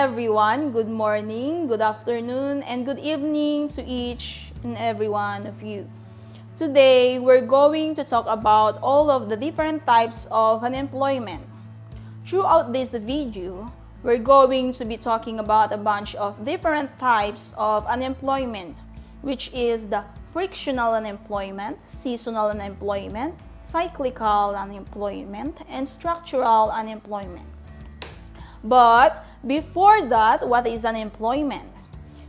everyone. Good morning, good afternoon, and good evening to each and every one of you. Today, we're going to talk about all of the different types of unemployment. Throughout this video, we're going to be talking about a bunch of different types of unemployment, which is the frictional unemployment, seasonal unemployment, cyclical unemployment, and structural unemployment. But before that, what is unemployment?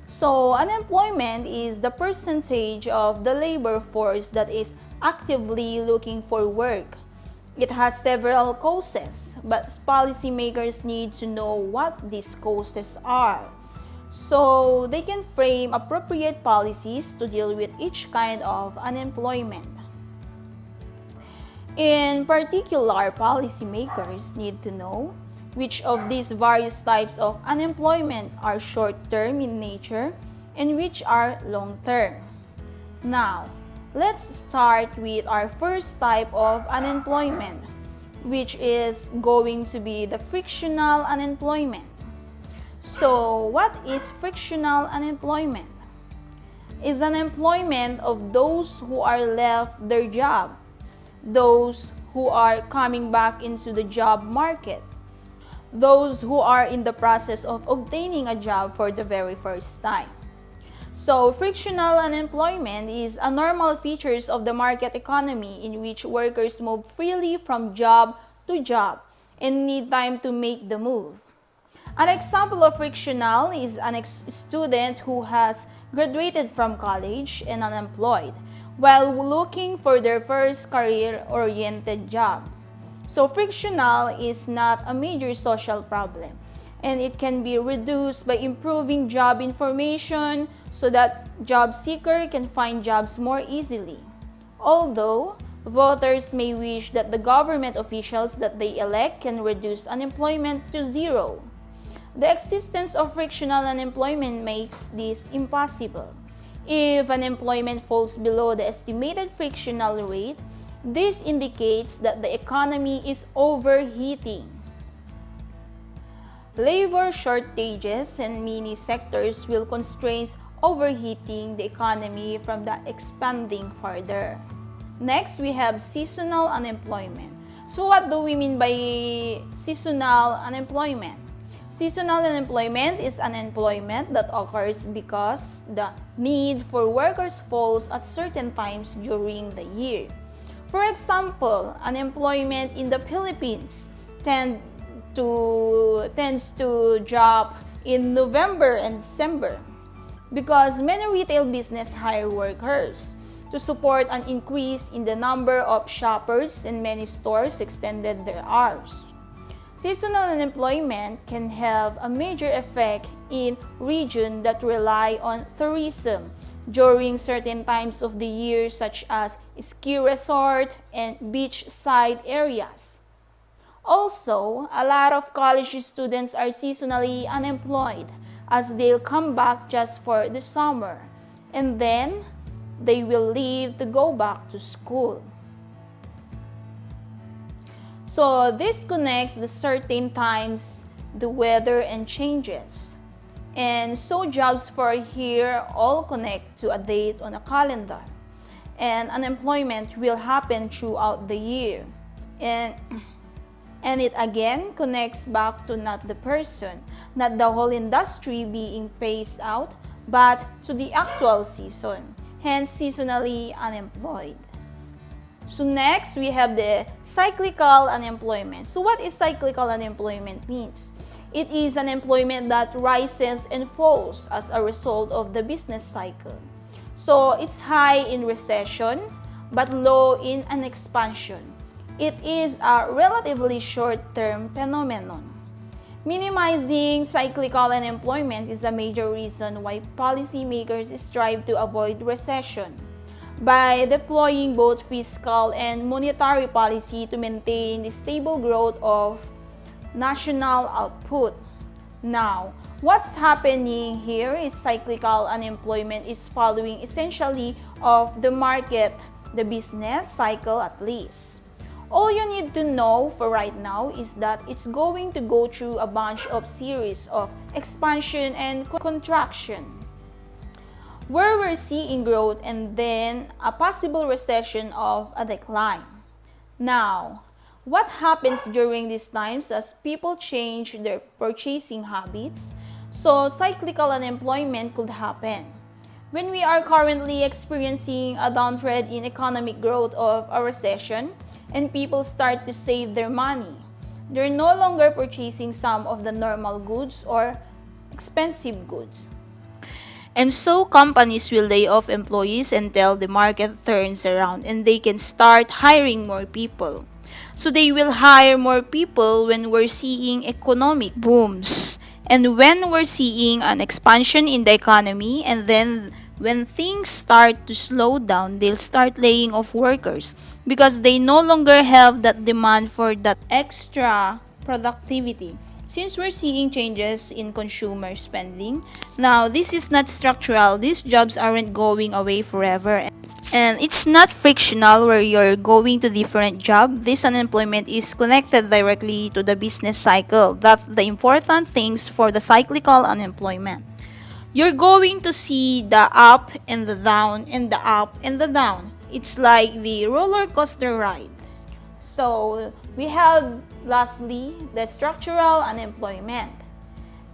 So, unemployment is the percentage of the labor force that is actively looking for work. It has several causes, but policymakers need to know what these causes are, so they can frame appropriate policies to deal with each kind of unemployment. In particular, policymakers need to know which of these various types of unemployment are short-term in nature and which are long-term. Now, let's start with our first type of unemployment, which is going to be the frictional unemployment. So, what is frictional unemployment? It's unemployment of those who are left their job, those who are coming back into the job market, those who are in the process of obtaining a job for the very first time. So, frictional unemployment is a normal features of the market economy in which workers move freely from job to job and need time to make the move. An example of frictional is a student who has graduated from college and unemployed while looking for their first career-oriented job. So frictional is not a major social problem, and it can be reduced by improving job information so that job seeker can find jobs more easily. Although, voters may wish that the government officials that they elect can reduce unemployment to zero. The existence of frictional unemployment makes this impossible. If unemployment falls below the estimated frictional rate, this indicates that the economy is overheating. Labor shortages in many sectors will constrain overheating the economy from the expanding further. Next, we have seasonal unemployment. So what do we mean by seasonal unemployment? Seasonal unemployment is unemployment that occurs because the need for workers falls at certain times during the year. For example, unemployment in the Philippines tends to drop in November and December because many retail business hire workers. To support an increase in the number of shoppers, and many stores extended their hours. Seasonal unemployment can have a major effect in regions that rely on tourism during certain times of the year, such as ski resort and beachside areas. Also, a lot of college students are seasonally unemployed as they'll come back just for the summer and then they will leave to go back to school. So this connects the certain times, the weather and changes. And so jobs for here all connect to a date on a calendar. And unemployment will happen throughout the year. And it again connects back to not the person, not the whole industry being phased out, but to the actual season, hence seasonally unemployed. So next, we have the cyclical unemployment. So what is cyclical unemployment means? It is unemployment that rises and falls as a result of the business cycle. So it's high in recession, but low in an expansion. It is a relatively short-term phenomenon. Minimizing cyclical unemployment is a major reason why policymakers strive to avoid recession by deploying both fiscal and monetary policy to maintain the stable growth of national output. Now, what's happening here is cyclical unemployment is following essentially of the market, the business cycle at least. All you need to know for right now is that it's going to go through a bunch of series of expansion and contraction, where we're seeing growth and then a possible recession of a decline. Now, what happens during these times as people change their purchasing habits? So, cyclical unemployment could happen. When we are currently experiencing a downtrend in economic growth of a recession and people start to save their money, they're no longer purchasing some of the normal goods or expensive goods. And so companies will lay off employees until the market turns around and they can start hiring more people. So they will hire more people when we're seeing economic booms and when we're seeing an expansion in the economy, and then when things start to slow down, they'll start laying off workers because they no longer have that demand for that extra productivity. Since we're seeing changes in consumer spending, now this is not structural. These jobs aren't going away forever. And it's not frictional where you're going to different job. This unemployment is connected directly to the business cycle. That's the important things for the cyclical unemployment. You're going to see the up and the down and the up and the down. It's like the roller coaster ride. So, we have lastly the structural unemployment.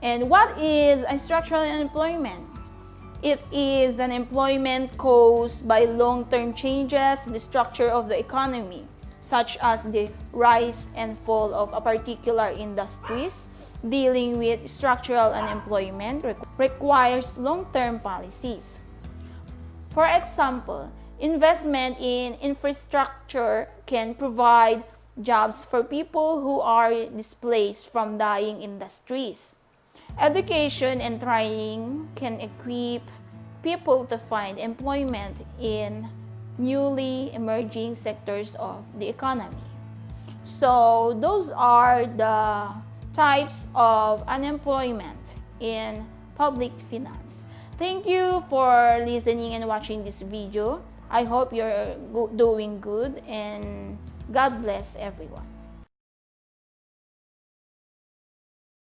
And what is a structural unemployment? It is an employment caused by long-term changes in the structure of the economy, such as the rise and fall of a particular industries. Dealing with structural unemployment requires long-term policies. For example, investment in infrastructure can provide jobs for people who are displaced from dying industries. Education and training can equip people to find employment in newly emerging sectors of the economy. So, those are the types of unemployment in public finance. Thank you for listening and watching this video. I hope you're doing good, and God bless everyone.